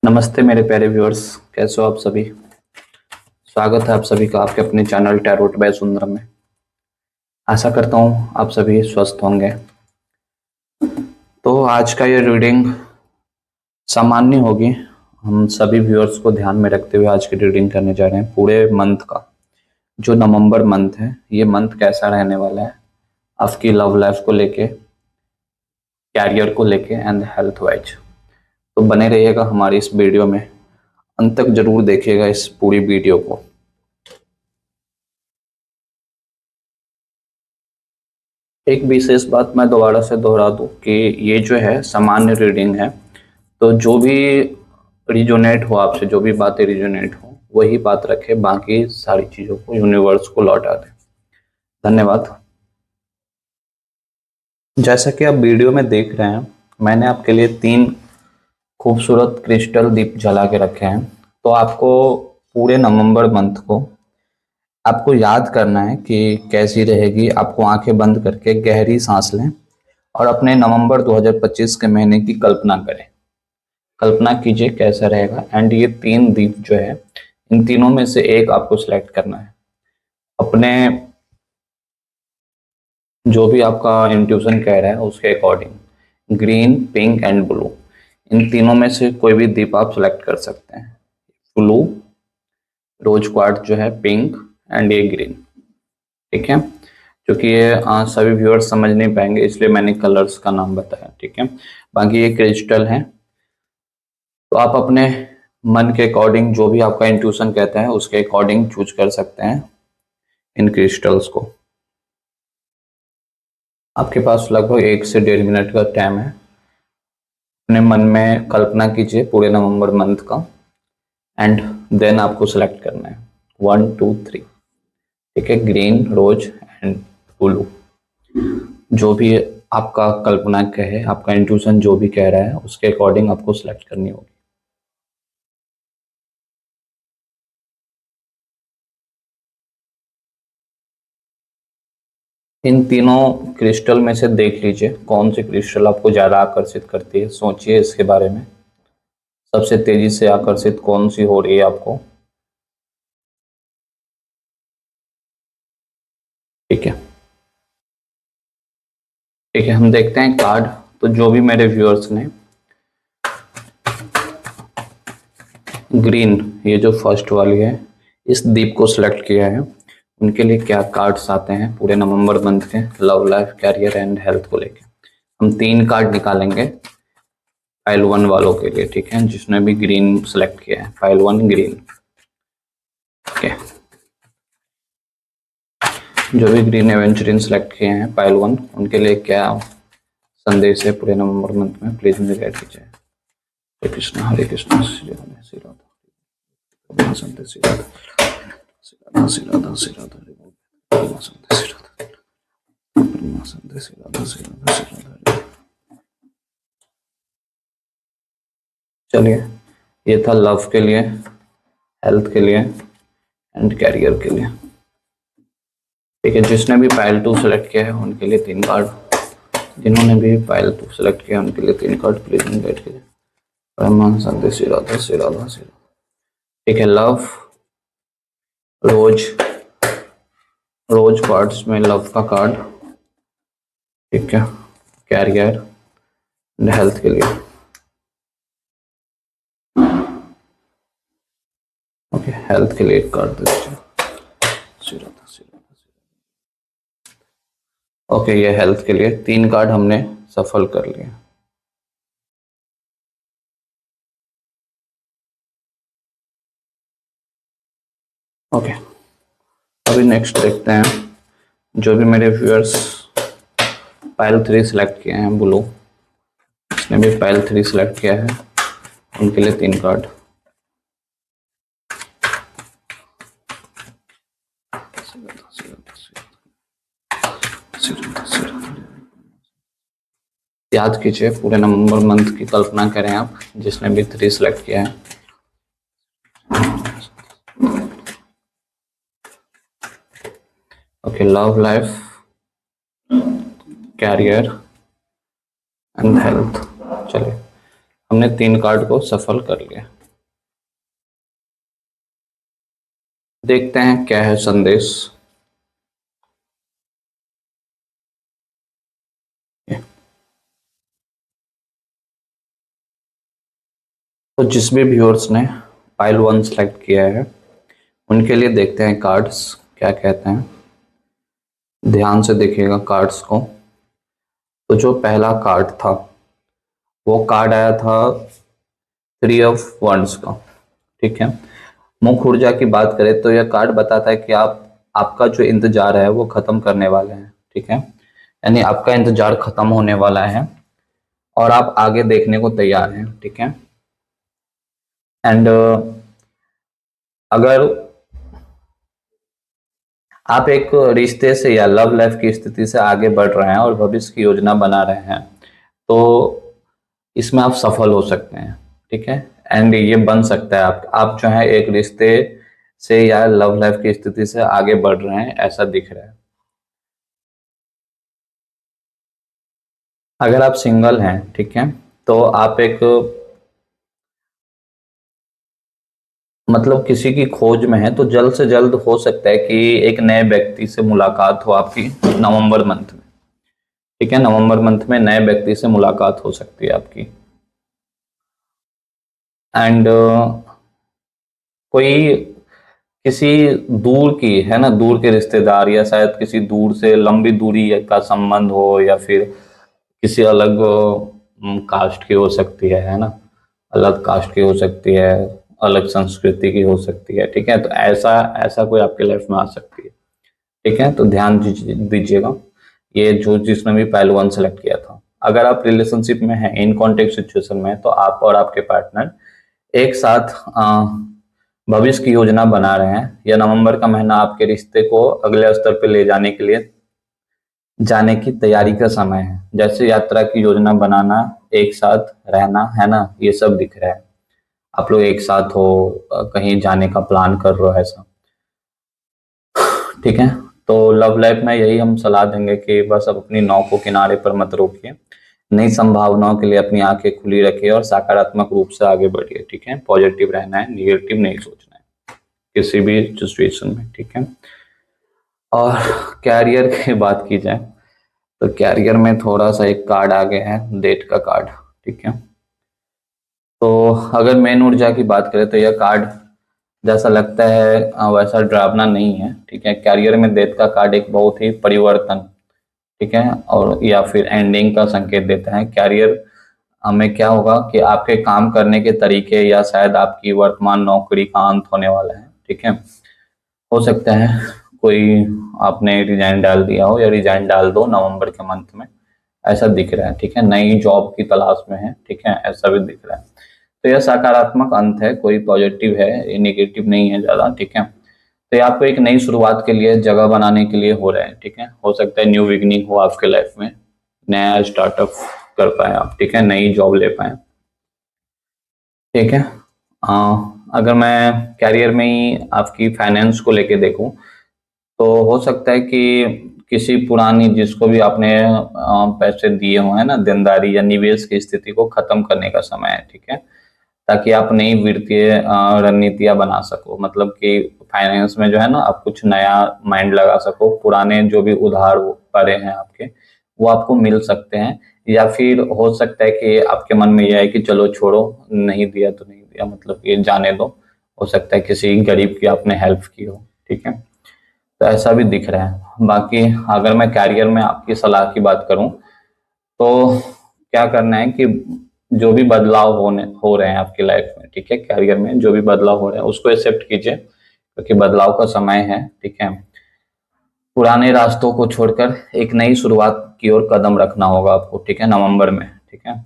नमस्ते मेरे प्यारे व्यूअर्स, कैसे हो आप सभी। स्वागत है आप सभी का आपके अपने चैनल टैरोट बाय सुंदरम में। आशा करता हूँ आप सभी स्वस्थ होंगे। तो आज का ये रीडिंग सामान्य होगी। हम सभी व्यूअर्स को ध्यान में रखते हुए आज की रीडिंग करने जा रहे हैं पूरे मंथ का। जो नवंबर मंथ है, ये मंथ कैसा रहने वाला है आपकी लव लाइफ को लेके, कैरियर को लेके एंड हेल्थ वाइज। तो बने रहिएगा हमारी इस वीडियो में, अंत तक जरूर देखिएगा इस पूरी वीडियो को। एक विशेष बात मैं दोबारा से दोहरा दूं कि ये जो है सामान्य रीडिंग है। तो जो भी रिजोनेट हो आपसे, जो भी बातें रिजोनेट हो वही बात रखे, बाकी सारी चीजों को यूनिवर्स को लौटा दें। धन्यवाद। जैसा कि आप वीडियो में देख रहे हैं, मैंने आपके लिए 3 खूबसूरत क्रिस्टल दीप जला के रखे हैं। तो आपको पूरे नवंबर मंथ को आपको याद करना है कि कैसी रहेगी। आपको आंखें बंद करके गहरी सांस लें और अपने नवंबर 2025 के महीने की कल्पना करें। कल्पना कीजिए कैसा रहेगा। एंड ये 3 दीप जो है, इन तीनों में से एक आपको सिलेक्ट करना है। अपने जो भी आपका इंट्यूशन कह रहा है उसके according green, pink and blue, इन तीनों में से कोई भी दीप आप सिलेक्ट कर सकते हैं। ब्लू, रोज क्वार्ट्ज जो है, पिंक एंड ये ग्रीन। ठीक है, क्योंकि ये सभी व्यूअर्स समझ नहीं पाएंगे इसलिए मैंने कलर्स का नाम बताया। ठीक है, बाकी ये क्रिस्टल है। तो आप अपने मन के अकॉर्डिंग, जो भी आपका इंट्यूशन कहता है उसके अकॉर्डिंग चूज कर सकते हैं इन क्रिस्टल्स को। आपके पास लगभग 1 से 1.5 मिनट का टाइम है। अपने मन में कल्पना कीजिए पूरे नवंबर मंथ का एंड देन आपको सेलेक्ट करना है 1 2 3। ठीक है, ग्रीन, रोज एंड ब्लू। जो भी आपका कल्पना कहे, आपका इंट्यूशन जो भी कह रहा है उसके अकॉर्डिंग आपको सिलेक्ट करनी होगी। इन तीनों क्रिस्टल में से देख लीजिए कौन सी क्रिस्टल आपको ज्यादा आकर्षित करती है। सोचिए इसके बारे में, सबसे तेजी से आकर्षित कौन सी हो रही है आपको। ठीक है, ठीक है, हम देखते हैं कार्ड। तो जो भी मेरे व्यूअर्स ने ग्रीन, ये जो फर्स्ट वाली है, इस दीप को सिलेक्ट किया है, उनके लिए क्या कार्ड्स आते हैं पूरे नवंबर मंथ के love life, career and health को लेके। हम 3 कार्ड निकालेंगे फाइल 1 वालों के लिए। ठीक है, जिसने भी ग्रीन सेलेक्ट किया है, फाइल 1 ग्रीन। ओके, जो भी ग्रीन एवेंचरिन सेलेक्ट किए हैं फाइल 1, उनके लिए क्या संदेश है पूरे नवंबर मंथ में, प्लीज मुझे गाइड कीजिए। हरे कृष्णा, हरे कृष्णा, श्री राधे श्री राधा, संत श्री राधा, श्री राधा श्री राधा, श्री राधा, संत श्री राधा, संत श्री राधा, श्री राधा, श्री राधा। चलिए, ये था लव के लिए, हेल्थ के लिए एंड कैरियर के लिए। ठीक है, जिसने भी फाइल 2 सेलेक्ट किया है उनके लिए 3 कार्ड, जिन्होंने भी फाइल 2 सेलेक्ट किया उनके लिए 3 कार्ड, प्लीज गाइड कीजिए। परमान संत श्री राधा, श्री राधा, श्री राधा। ठीक है, लव, रोज, रोज कार्ड्स में लव का कार्ड। ठीक है, कैरियर एंड हेल्थ के लिए। ओके, हेल्थ के लिए एक कार्ड दे दीजिए। श्री राधा, श्री राधा, श्री राधा। ओके, ये हेल्थ के लिए 3 कार्ड हमने सफल कर लिए। ओके, अभी नेक्स्ट देखते हैं। जो भी मेरे व्यूअर्स फाइल 3 सेलेक्ट किए हैं, ब्लू, जिसने भी फाइल 3 सेलेक्ट किया है उनके लिए 3 कार्ड। याद कीजिए, पूरे नवंबर मंथ की कल्पना करें आप, जिसने भी 3 सेलेक्ट किया है। Okay, love life, career and health. चलिए, हमने 3 कार्ड को सफल कर लिया। देखते हैं क्या है संदेश। तो जिस भी व्यूअर्स ने पाइल 1 सेलेक्ट किया है उनके लिए देखते हैं कार्ड्स क्या कहते हैं। ध्यान से देखिएगा कार्ड्स को। तो जो पहला कार्ड था वो कार्ड आया था 3 ऑफ वंड्स का, ठीक है। मुख्य ऊर्जा की बात करें तो यह कार्ड बताता है कि आपका जो इंतजार है वो खत्म करने वाले हैं, ठीक है। यानी आपका इंतजार खत्म होने वाला है और आप आगे देखने को तैयार हैं, ठीक है। एंड अगर आप एक रिश्ते से या लव लाइफ की स्थिति से आगे बढ़ रहे हैं और भविष्य की योजना बना रहे हैं तो इसमें आप सफल हो सकते हैं, ठीक है। एंड ये बन सकता है आप जो है एक रिश्ते से या लव लाइफ की स्थिति से आगे बढ़ रहे हैं, ऐसा दिख रहा है। अगर आप सिंगल हैं, ठीक है, तो आप एक मतलब किसी की खोज में है तो जल्द से जल्द हो सकता है कि एक नए व्यक्ति से मुलाकात हो आपकी नवंबर मंथ में, ठीक है। नवंबर मंथ में नए व्यक्ति से मुलाकात हो सकती है आपकी। एंड कोई किसी दूर की है ना, दूर के रिश्तेदार या शायद किसी दूर से लंबी दूरी का संबंध हो या फिर किसी अलग कास्ट की हो सकती है ना, अलग कास्ट की हो सकती है, अलग संस्कृति की हो सकती है, ठीक है। तो ऐसा ऐसा कोई आपके लाइफ में आ सकती है, ठीक है। तो ध्यान दीजिएगा ये जो जिसने भी पहलू 1 सेलेक्ट किया था। अगर आप रिलेशनशिप में हैं, इन कॉन्टेक्ट सिचुएशन में, तो आप और आपके पार्टनर एक साथ भविष्य की योजना बना रहे हैं या नवंबर का महीना आपके रिश्ते को अगले स्तर पर ले जाने के लिए जाने की तैयारी का समय है। जैसे यात्रा की योजना बनाना, एक साथ रहना, है ना, ये सब दिख रहा है। आप लोग एक साथ हो, कहीं जाने का प्लान कर रहे हो, ऐसा, ठीक है। तो लव लाइफ में यही हम सलाह देंगे कि बस अब अपनी नाव को किनारे पर मत रोकिए, नई संभावनाओं के लिए अपनी आंखें खुली रखिए और सकारात्मक रूप से आगे बढ़िए, ठीक है। पॉजिटिव रहना है, निगेटिव नहीं सोचना है किसी भी सिचुएशन में, ठीक है। और कैरियर की बात की जाए तो कैरियर में थोड़ा सा एक कार्ड आ गया है, डेट का कार्ड, ठीक है। तो अगर मेन ऊर्जा की बात करें तो यह कार्ड जैसा लगता है वैसा डरावना नहीं है, ठीक है। कैरियर में डेथ का कार्ड एक बहुत ही परिवर्तन, ठीक है, और या फिर एंडिंग का संकेत देता है। कैरियर में क्या होगा कि आपके काम करने के तरीके या शायद आपकी वर्तमान नौकरी का अंत होने वाला है, ठीक है। हो सकता है कोई आपने रिजाइन डाल दिया हो या रिजाइन डाल दो नवंबर के मंथ में, ऐसा दिख रहा है, ठीक है। नई जॉब की तलाश में है, ठीक है, ऐसा भी दिख रहा है। तो यह सकारात्मक अंत है, कोई पॉजिटिव है, ये नेगेटिव नहीं है ज्यादा, ठीक है। तो ये आपको एक नई शुरुआत के लिए जगह बनाने के लिए हो रहा है, ठीक है। हो सकता है न्यू बिगनिंग हो आपके लाइफ में, नया स्टार्टअप कर पाए आप, ठीक है, नई जॉब ले पाए, ठीक है। अगर मैं कैरियर में ही आपकी फाइनेंस को लेके देखूं तो हो सकता है कि किसी पुरानी जिसको भी आपने पैसे दिए हुए हैं ना, देनदारी या निवेश की स्थिति को खत्म करने का समय है, ठीक है, ताकि आप नई वित्तीय रणनीतियां बना सको। मतलब कि फाइनेंस में जो है ना आप कुछ नया माइंड लगा सको, पुराने जो भी उधार पड़े हैं आपके वो आपको मिल सकते हैं, या फिर हो सकता है कि आपके मन में यह है कि चलो छोड़ो, नहीं दिया तो नहीं दिया, मतलब ये जाने दो। हो सकता है किसी गरीब की आपने हेल्प की हो, ठीक है। तो ऐसा भी दिख रहा है। बाकी अगर मैं कैरियर में आपकी सलाह की बात करूं तो क्या करना है कि जो भी बदलाव हो रहे हैं आपकी लाइफ में, ठीक है, कैरियर में जो भी बदलाव हो रहे हैं उसको एक्सेप्ट कीजिए क्योंकि बदलाव का समय है, ठीक है। पुराने रास्तों को छोड़कर एक नई शुरुआत की ओर कदम रखना होगा आपको, ठीक है, नवंबर में, ठीक है।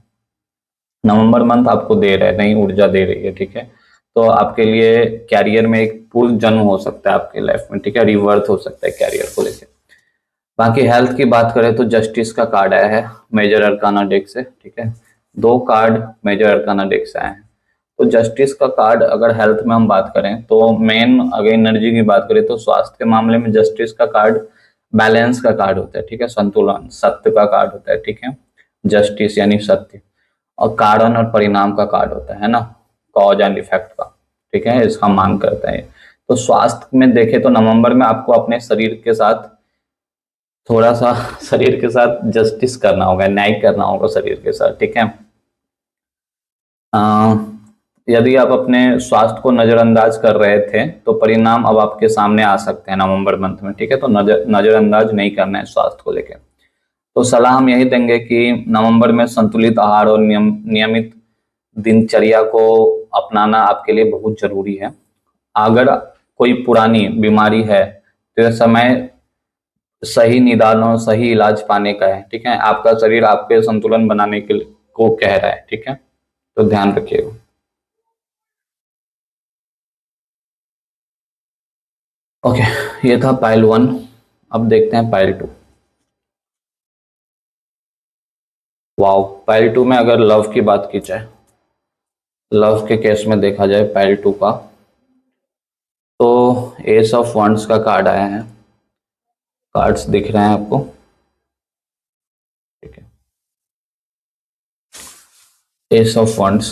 नवंबर मंथ आपको दे रहा है, नई ऊर्जा दे रही है, ठीक है। तो आपके लिए कैरियर में एक पुनर्जन्म हो सकता है आपके लाइफ में, ठीक है, रिवर्थ हो सकता है कैरियर को लेकर। बाकी हेल्थ की बात करें तो जस्टिस का कार्ड आया है मेजर अरकाना डेक से, ठीक है। 2 कार्ड मेजर अरकाना डेक से आए हैं। तो जस्टिस का कार्ड, अगर हेल्थ में हम बात करें तो मेन, अगर एनर्जी की बात करें तो स्वास्थ्य के मामले में जस्टिस का कार्ड बैलेंस का कार्ड होता है, ठीक है, संतुलन, सत्य का कार्ड होता है, ठीक है। जस्टिस यानी सत्य। और कारण और परिणाम का कार्ड होता है ना, कॉज एंड इफेक्ट का, ठीक है, इसका मांग करता है। तो स्वास्थ्य में देखे तो नवंबर में आपको अपने शरीर के साथ थोड़ा सा शरीर के साथ जस्टिस करना होगा, न्याय करना होगा शरीर के साथ, ठीक है। अ, यदि आप अपने स्वास्थ्य को नजरअंदाज कर रहे थे तो परिणाम अब आपके सामने आ सकते हैं नवंबर मंथ में, ठीक है। तो नजरअंदाज नहीं करना है स्वास्थ्य को लेकर। तो सलाह हम यही देंगे कि नवंबर में संतुलित आहार और नियमित दिनचर्या को अपनाना आपके लिए बहुत जरूरी है। अगर कोई पुरानी बीमारी है तो यह समय सही निदान और सही इलाज पाने का है, ठीक है। आपका शरीर आपके संतुलन बनाने के को कह रहा है, ठीक है, तो ध्यान रखिएगा। ओके, ये था पाइल 1। अब देखते हैं पाइल 2। वाओ, पाइल 2 में अगर लव की बात की जाए, लव के केस में देखा जाए पाइल 2 का, तो एस ऑफ वंड्स का कार्ड आया है। कार्ड्स दिख रहे हैं आपको, ठीक है, एस ऑफ वंड्स।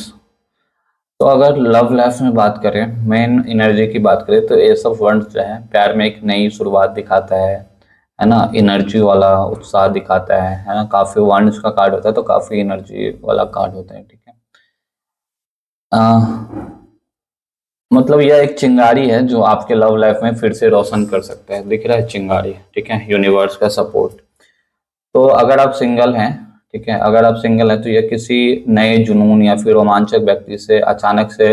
तो अगर लव लाइफ में बात करें, मेन एनर्जी की बात करें, तो एस ऑफ वंड्स जो है प्यार में एक नई शुरुआत दिखाता है ना, एनर्जी वाला उत्साह दिखाता है ना। काफी वंड्स का कार्ड होता है तो काफी एनर्जी वाला कार्ड होता है, ठीक है। मतलब यह एक चिंगारी है जो आपके लव लाइफ में फिर से रोशन कर सकता है, दिख रहा है चिंगारी, ठीक है, यूनिवर्स का सपोर्ट। तो अगर आप सिंगल हैं, ठीक है, अगर आप सिंगल हैं तो यह किसी नए जुनून या फिर रोमांचक व्यक्ति से अचानक से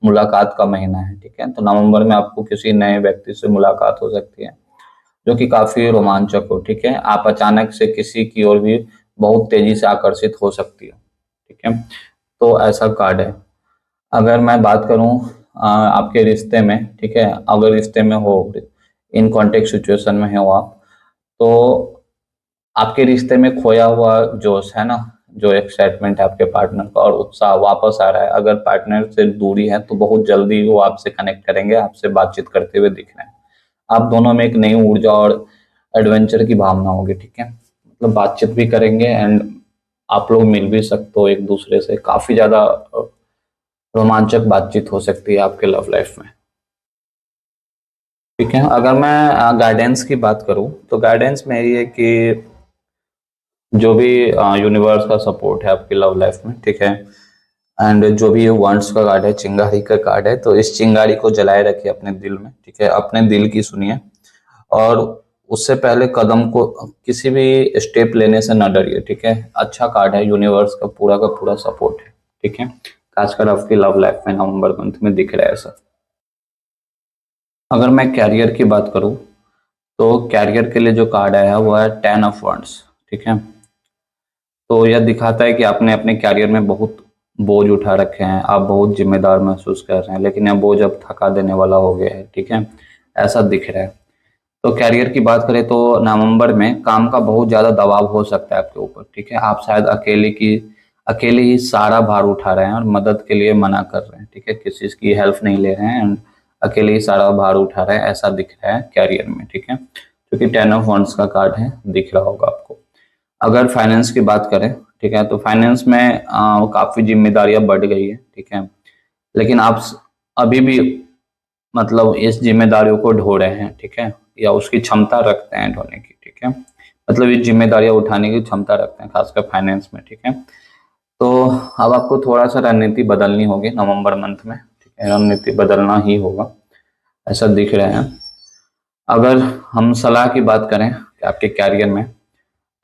मुलाकात का महीना है, ठीक है। तो नवंबर में आपको किसी नए व्यक्ति से मुलाकात हो सकती है जो कि काफी रोमांचक हो, ठीक है। आप अचानक से किसी की ओर भी बहुत तेजी से आकर्षित हो सकती हो, ठीक है। तो ऐसा कार्ड है। अगर मैं बात करूं आपके रिश्ते में, ठीक है, अगर रिश्ते में हो, इन कॉन्टेक्ट सिचुएशन में हो आप, तो आपके रिश्ते में खोया हुआ जोश है ना, जो एक्साइटमेंट है आपके पार्टनर का और उत्साह वापस आ रहा है। अगर पार्टनर से दूरी है तो बहुत जल्दी वो आपसे कनेक्ट करेंगे, आपसे बातचीत करते हुए दिख रहे हैं। आप दोनों में एक नई ऊर्जा और एडवेंचर की भावना होगी, ठीक है। मतलब बातचीत भी करेंगे एंड आप लोग मिल भी सकते हो एक दूसरे से, काफी ज्यादा रोमांचक बातचीत हो सकती है आपके लव लाइफ में, ठीक है। अगर मैं गाइडेंस की बात करूं तो गाइडेंस में ये है कि जो भी यूनिवर्स का सपोर्ट है आपकी लव लाइफ में, ठीक है, एंड जो भी ये वंड्स का कार्ड है, चिंगारी का कार्ड है, तो इस चिंगारी को जलाए रखिए अपने दिल में, ठीक है, अपने दिल की सुनिए। और उससे पहले कदम को, किसी भी स्टेप लेने से न डरिए, ठीक है। अच्छा कार्ड है, यूनिवर्स का पूरा सपोर्ट है, ठीक है। खासकर आपकी लव लाइफ में नवंबर मंथ में दिख रहा है ऐसा। अगर मैं कैरियर की बात करूं तो कैरियर के लिए जो कार्ड आया है वो है 10 ऑफ वंड्स, ठीक है। तो यह दिखाता है कि आपने अपने कैरियर में बहुत बोझ उठा रखे हैं, आप बहुत जिम्मेदार महसूस कर रहे हैं, लेकिन यह बोझ अब थका देने वाला हो गया है, ठीक है, ऐसा दिख रहा है। तो कैरियर की बात करें तो नवंबर में काम का बहुत ज्यादा दबाव हो सकता है आपके ऊपर, ठीक है। आप शायद अकेले ही सारा भार उठा रहे हैं और मदद के लिए मना कर रहे हैं, ठीक है, किसी की हेल्प नहीं ले रहे हैं एंड अकेले ही सारा भार उठा रहे हैं, ऐसा दिख रहा है कैरियर में, ठीक है। क्योंकि 10 ऑफ वंड्स का कार्ड है, दिख रहा होगा आपको। अगर फाइनेंस की बात करें, ठीक है, तो फाइनेंस में काफी जिम्मेदारियां बढ़ गई है, ठीक है, लेकिन आप अभी भी मतलब इस जिम्मेदारियों को ढो रहे हैं, ठीक है, या उसकी क्षमता रखते हैं ढोने की, ठीक है। मतलब ये जिम्मेदारियां उठाने की क्षमता रखते हैं खासकर फाइनेंस में, ठीक है। तो अब आपको थोड़ा सा रणनीति बदलनी होगी नवंबर मंथ में, ठीक है, रणनीति बदलना ही होगा, ऐसा दिख रहा है। अगर हम सलाह की बात करें कि आपके कैरियर में,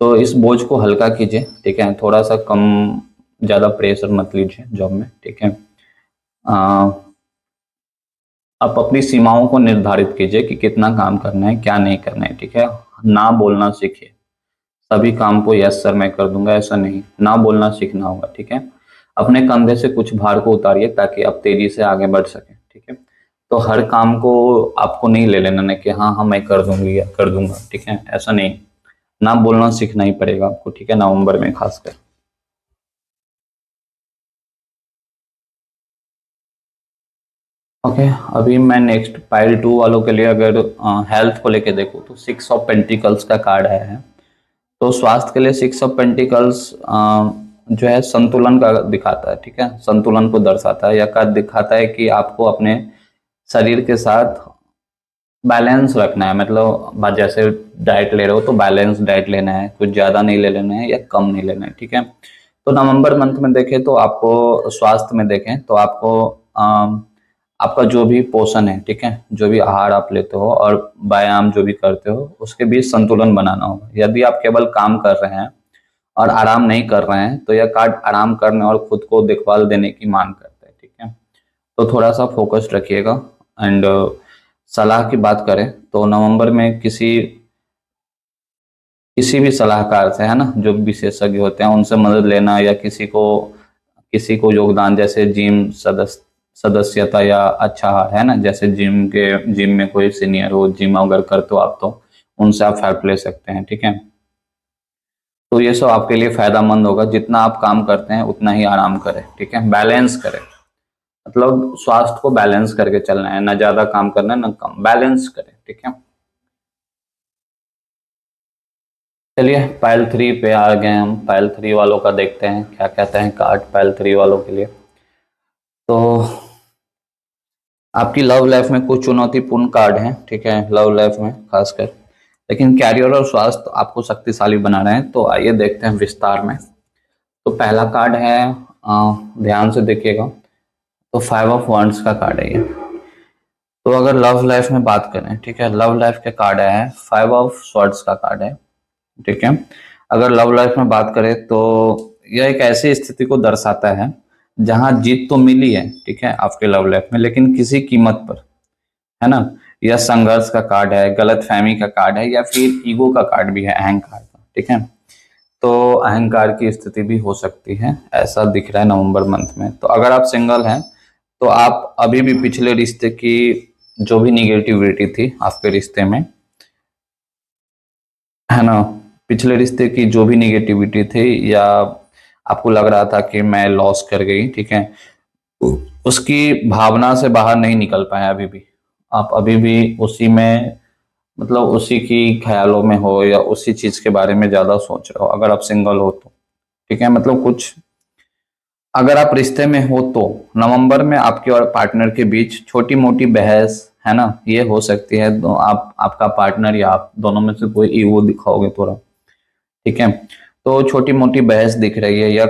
तो इस बोझ को हल्का कीजिए, ठीक है, थोड़ा सा कम, ज्यादा प्रेशर मत लीजिए जॉब में, ठीक है। आप अपनी सीमाओं को निर्धारित कीजिए कि कितना काम करना है, क्या नहीं करना है, ठीक है। ना बोलना सीखिए, सभी काम को यस सर मैं कर दूंगा ऐसा नहीं, ना बोलना सीखना होगा, ठीक है। अपने कंधे से कुछ भार को उतारिए ताकि आप तेजी से आगे बढ़ सकें, ठीक है। तो हर काम को आपको नहीं ले लेना ना कि हाँ हाँ मैं कर दूंगी या कर दूंगा, ठीक है, ऐसा नहीं। ना बोलना सीखना ही पड़ेगा आपको, ठीक है, नवंबर में खासकर। ओके, अभी मैं नेक्स्ट पाइल 2 वालों के लिए अगर हेल्थ को लेके देखूँ तो 6 ऑफ पेंटिकल्स का कार्ड आया है। तो स्वास्थ्य के लिए 6 ऑफ पेंटिकल्स जो है संतुलन का दिखाता है, ठीक है, संतुलन को दर्शाता है। यह कार्ड दिखाता है कि आपको अपने शरीर के साथ बैलेंस रखना है, मतलब जैसे डाइट ले रहे हो तो बैलेंस डाइट लेना है, कुछ ज्यादा नहीं ले लेना है या कम नहीं लेना है, ठीक है। तो नवंबर मंथ में देखें तो आपको स्वास्थ्य में देखें तो आपको आपका जो भी पोषण है, ठीक है, जो भी आहार आप लेते हो और व्यायाम जो भी करते हो उसके बीच संतुलन बनाना होगा। यदि आप केवल काम कर रहे हैं और आराम नहीं कर रहे हैं तो यह कार्ड आराम करने और खुद को देखभाल देने की मांग करता है, ठीक है। तो थोड़ा सा फोकस रखिएगा। एंड सलाह की बात करें तो नवंबर में किसी भी सलाहकार से, है ना, जो विशेषज्ञ होते हैं उनसे मदद लेना, या किसी को योगदान, जैसे सदस्यता या अच्छा आहार, है ना, जैसे जिम में कोई सीनियर हो, जिम अगर करते हो आप तो उनसे आप हेल्प ले सकते हैं, ठीक है। तो ये सब आपके लिए फायदेमंद होगा। जितना आप काम करते हैं उतना ही आराम करें, ठीक है, बैलेंस करें, मतलब स्वास्थ्य को बैलेंस करके चलना है, ना ज्यादा काम करना है ना कम, बैलेंस करें, ठीक है। चलिए पाइल 3 पे आ गए हम। पाइल 3 वालों का देखते हैं क्या कहते हैं कार्ड पाइल 3 वालों के लिए। तो आपकी लव लाइफ में कुछ चुनौतीपूर्ण कार्ड हैं, ठीक है, लव लाइफ में खासकर, लेकिन कैरियर और स्वास्थ्य आपको शक्तिशाली बना रहे हैं। तो आइए देखते हैं विस्तार में। तो पहला कार्ड है, ध्यान से देखिएगा, तो 5 ऑफ वांड्स का कार्ड है ये। तो अगर लव लाइफ में बात करें, ठीक है, लव लाइफ के कार्ड है, 5 ऑफ स्वॉर्ड्स का कार्ड है, ठीक है। अगर लव लाइफ में बात करें तो यह एक ऐसी स्थिति को दर्शाता है जहां जीत तो मिली है, ठीक है, आपके लव लाइफ में, लेकिन किसी कीमत पर, है ना। यह संघर्ष का कार्ड है, गलतफहमी का कार्ड है, या फिर ईगो का कार्ड भी है, अहंकार का, ठीक है। तो अहंकार की स्थिति भी हो सकती है, ऐसा दिख रहा है नवंबर मंथ में। तो अगर आप सिंगल हैं तो आप अभी भी पिछले रिश्ते की जो भी निगेटिविटी थी आपके रिश्ते में, है ना, पिछले रिश्ते की जो भी निगेटिविटी थी, या आपको लग रहा था कि मैं लॉस कर गई, ठीक है, उसकी भावना से बाहर नहीं निकल पाए अभी भी। आप अभी भी उसी में, मतलब उसी की ख्यालों में हो, या उसी चीज के बारे में ज्यादा सोच रहे हो अगर आप सिंगल हो तो, ठीक है। मतलब कुछ, अगर आप रिश्ते में हो तो नवंबर में आपके और पार्टनर के बीच छोटी मोटी बहस, है ना, ये हो सकती है। तो आपका पार्टनर या आप दोनों में से कोई ईगो दिखाओगे थोड़ा, ठीक है। तो छोटी मोटी बहस दिख रही है। यह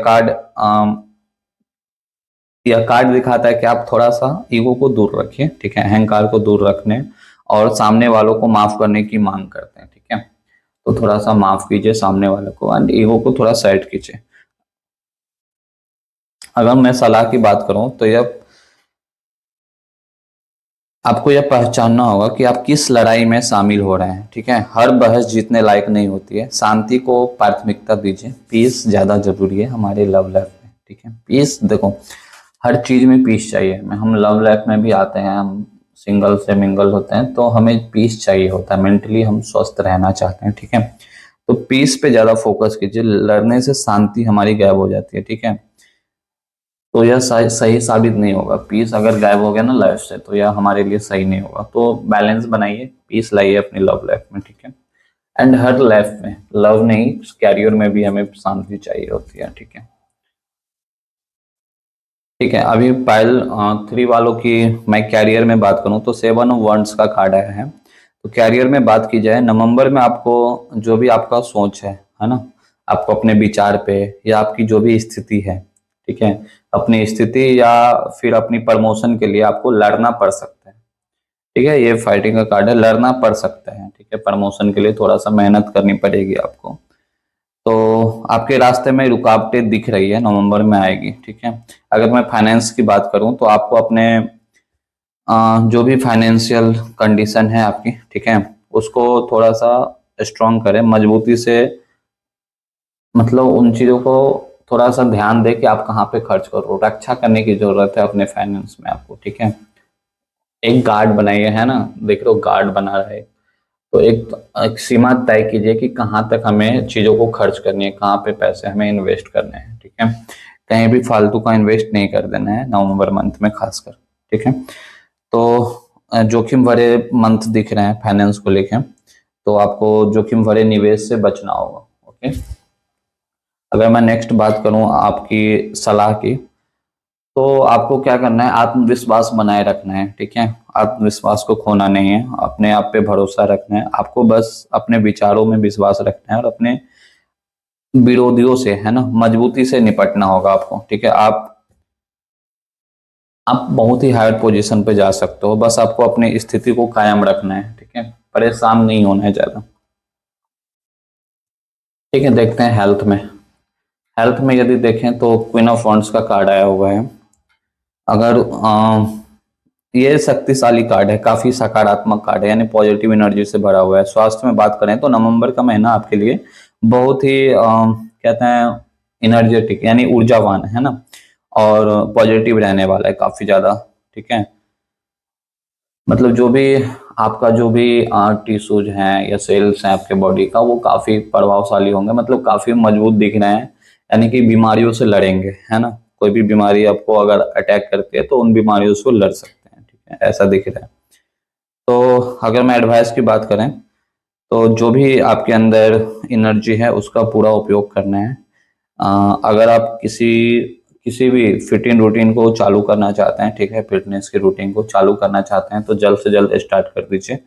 कार्ड दिखाता है कि आप थोड़ा सा ईगो को दूर रखिए, ठीक है, अहंकार को दूर रखने और सामने वालों को माफ करने की मांग करते हैं, ठीक है। तो थोड़ा सा माफ कीजिए सामने वाले को एंड ईगो को थोड़ा सेट कीजिए। अगर मैं सलाह की बात करूं तो यह आपको यह पहचानना होगा कि आप किस लड़ाई में शामिल हो रहे हैं, ठीक है। हर बहस जीतने लायक नहीं होती है, शांति को प्राथमिकता दीजिए, पीस ज्यादा जरूरी है हमारे लव लाइफ में, ठीक है। पीस देखो, हर चीज में पीस चाहिए। हम लव लाइफ में भी आते हैं, हम सिंगल से मिंगल होते हैं तो हमें पीस चाहिए होता है, मेंटली हम स्वस्थ रहना चाहते हैं, ठीक है। तो पीस पे ज्यादा फोकस कीजिए, लड़ने से शांति हमारी गायब हो जाती है, ठीक है। तो यह सही साबित नहीं होगा। पीस अगर गायब हो गया ना लाइफ से तो यह हमारे लिए सही नहीं होगा। तो बैलेंस बनाइए, पीस लाइए अपनी लव लाइफ में, ठीक है। एंड हर लाइफ में, लव नहीं, कैरियर में भी हमें शांति चाहिए होती है, ठीक है। ठीक है, अभी पाइल 3 वालों की मैं कैरियर में बात करूं तो 7 ऑफ वंड्स का कार्ड आया है। तो कैरियर में बात की जाए, नवंबर में आपको जो भी आपका सोच है ना, आपको अपने विचार पे या आपकी जो भी स्थिति है, ठीक है, अपनी स्थिति या फिर अपनी प्रमोशन के लिए आपको लड़ना पड़ सकता है, ठीक है। ये फाइटिंग का कार्ड है, लड़ना पड़ सकता है, ठीक है, प्रमोशन के लिए थोड़ा सा मेहनत करनी पड़ेगी आपको। तो आपके रास्ते में रुकावटें दिख रही है, नवंबर में आएगी, ठीक है। अगर मैं फाइनेंस की बात करूं तो आपको अपने जो भी फाइनेंशियल कंडीशन है आपकी, ठीक है, उसको थोड़ा सा स्ट्रॉन्ग करें, मजबूती से, मतलब उन चीजों को थोड़ा सा ध्यान दे कि आप कहाँ पे खर्च करो, रक्षा करने की जरूरत है अपने फाइनेंस में आपको, ठीक है। एक गार्ड बनाइए, है ना, देख लो गार्ड बना रहे, तो एक सीमा तय कीजिए कि कहाँ तक हमें चीजों को खर्च करनी है, कहाँ पे पैसे हमें इन्वेस्ट करने हैं, ठीक है। कहीं भी फालतू का इन्वेस्ट नहीं कर देना है नवंबर मंथ में खासकर, ठीक है। तो जोखिम भरे मंथ दिख रहे हैं फाइनेंस को लेके, तो आपको जोखिम भरे निवेश से बचना होगा, ओके। अगर मैं नेक्स्ट बात करूं आपकी सलाह की, तो आपको क्या करना है, आत्मविश्वास बनाए रखना है। ठीक है, आत्मविश्वास को खोना नहीं है, अपने आप पे भरोसा रखना है। आपको बस अपने विचारों में विश्वास रखना है और अपने विरोधियों से, है ना, मजबूती से निपटना होगा आपको। ठीक है, आप बहुत ही हायर पोजीशन पे जा सकते हो, बस आपको अपनी स्थिति को कायम रखना है। ठीक है, परेशान नहीं होना है ज्यादा। ठीक है, देखते हैं हेल्थ में। हेल्थ में यदि देखें तो क्वीन ऑफ वॉन्ड्स का कार्ड आया हुआ है। अगर ये शक्तिशाली कार्ड है, काफी सकारात्मक कार्ड है, यानी पॉजिटिव एनर्जी से भरा हुआ है। स्वास्थ्य में बात करें तो नवंबर का महीना आपके लिए बहुत ही कहते हैं एनर्जेटिक, यानी ऊर्जावान, है ना, और पॉजिटिव रहने वाला है काफी ज्यादा। ठीक है, मतलब जो भी आपका जो भी टिश्यूज हैं या सेल्स हैं आपके बॉडी का, वो काफी प्रभावशाली होंगे, मतलब काफी मजबूत दिख रहे हैं, यानी कि बीमारियों से लड़ेंगे, है ना। कोई भी बीमारी आपको अगर अटैक करती है तो उन बीमारियों से वो लड़ सकते हैं। ठीक है, ऐसा दिख रहा है। तो अगर मैं एडवाइस की बात करें तो जो भी आपके अंदर एनर्जी है उसका पूरा उपयोग करना है। अगर आप किसी किसी भी फिटिंग रूटीन को चालू करना चाहते हैं, ठीक है, फिटनेस की रूटीन को चालू करना चाहते हैं तो जल्द से जल्द स्टार्ट कर दीजिए।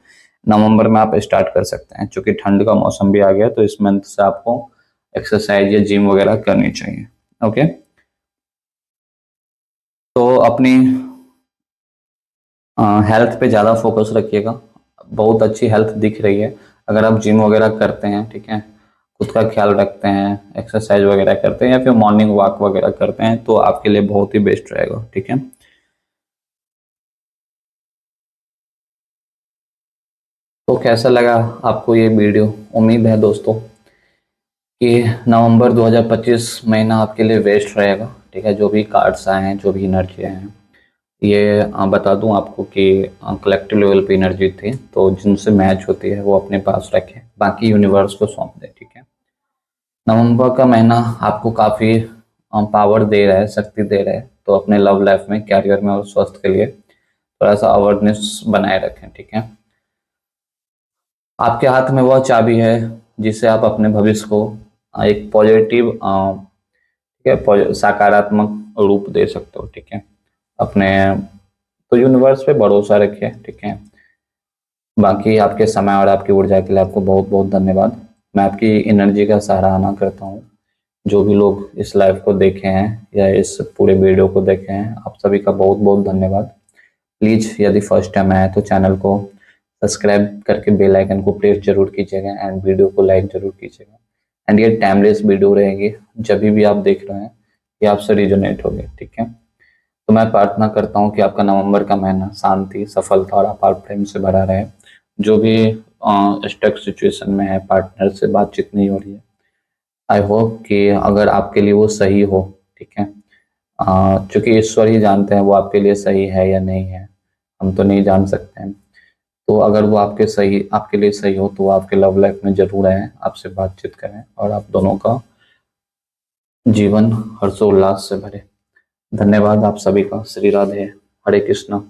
नवंबर में आप स्टार्ट कर सकते हैं, क्योंकि ठंड का मौसम भी आ गया, तो इस मंथ से आपको एक्सरसाइज या जिम वगैरह करनी चाहिए। ओके, तो अपनी हेल्थ पे ज़्यादा फोकस रखिएगा। बहुत अच्छी हेल्थ दिख रही है, अगर आप जिम वगैरह करते हैं, ठीक है, खुद का ख्याल रखते हैं, एक्सरसाइज वगैरह करते हैं या फिर मॉर्निंग वॉक वगैरह करते हैं तो आपके लिए बहुत ही बेस्ट रहेगा। ठीक है, तो कैसा लगा आपको ये वीडियो? उम्मीद है दोस्तों कि नवंबर 2025 महीना आपके लिए बेस्ट रहेगा। ठीक है, जो भी कार्ड्स आए हैं, जो भी एनर्जी आए हैं, ये बता दूं आपको कि कलेक्टिव लेवल पे एनर्जी थी, तो जिनसे मैच होती है वो अपने पास रखें, बाकी यूनिवर्स को सौंप दें। ठीक है, नवंबर का महीना आपको काफ़ी पावर दे रहा है, शक्ति दे रहा है, तो अपने लव लाइफ में, कैरियर में और स्वास्थ्य के लिए थोड़ा सा अवेयरनेस बनाए रखें। ठीक है, आपके हाथ में वह चाबी है जिससे आप अपने भविष्य को एक पॉजिटिव, ठीक है, सकारात्मक रूप दे सकते हो। ठीक है, अपने, तो यूनिवर्स पे भरोसा रखिए। ठीक है, बाकी आपके समय और आपकी ऊर्जा के लिए आपको बहुत बहुत धन्यवाद। मैं आपकी एनर्जी का सराहना करता हूँ। जो भी लोग इस लाइव को देखे हैं या इस पूरे वीडियो को देखे हैं, आप सभी का बहुत बहुत धन्यवाद। प्लीज़ यदि फर्स्ट टाइम आए तो चैनल को सब्सक्राइब करके बेल आइकन को प्रेस जरूर कीजिएगा एंड वीडियो को लाइक जरूर कीजिएगा। एंड ये टाइमलेस वीडियो रहेगी, जब भी आप देख रहे हैं ये आपसे रिजोनेट होगी। ठीक है, तो मैं प्रार्थना करता हूँ कि आपका नवंबर का महीना शांति, सफलता और अपार प्रेम से भरा रहे। जो भी स्टक सिचुएशन में है, पार्टनर से बातचीत नहीं हो रही है, आई होप कि अगर आपके लिए वो सही हो। ठीक है, क्योंकि ईश्वर ही जानते हैं वो आपके लिए सही है या नहीं है, हम तो नहीं जान सकते हैं। तो अगर वो आपके लिए सही हो तो वो आपके लव लाइफ में जरूर आए, आपसे बातचीत करें और आप दोनों का जीवन हर्षोल्लास से भरे। धन्यवाद आप सभी का। श्री राधे, हरे कृष्णा।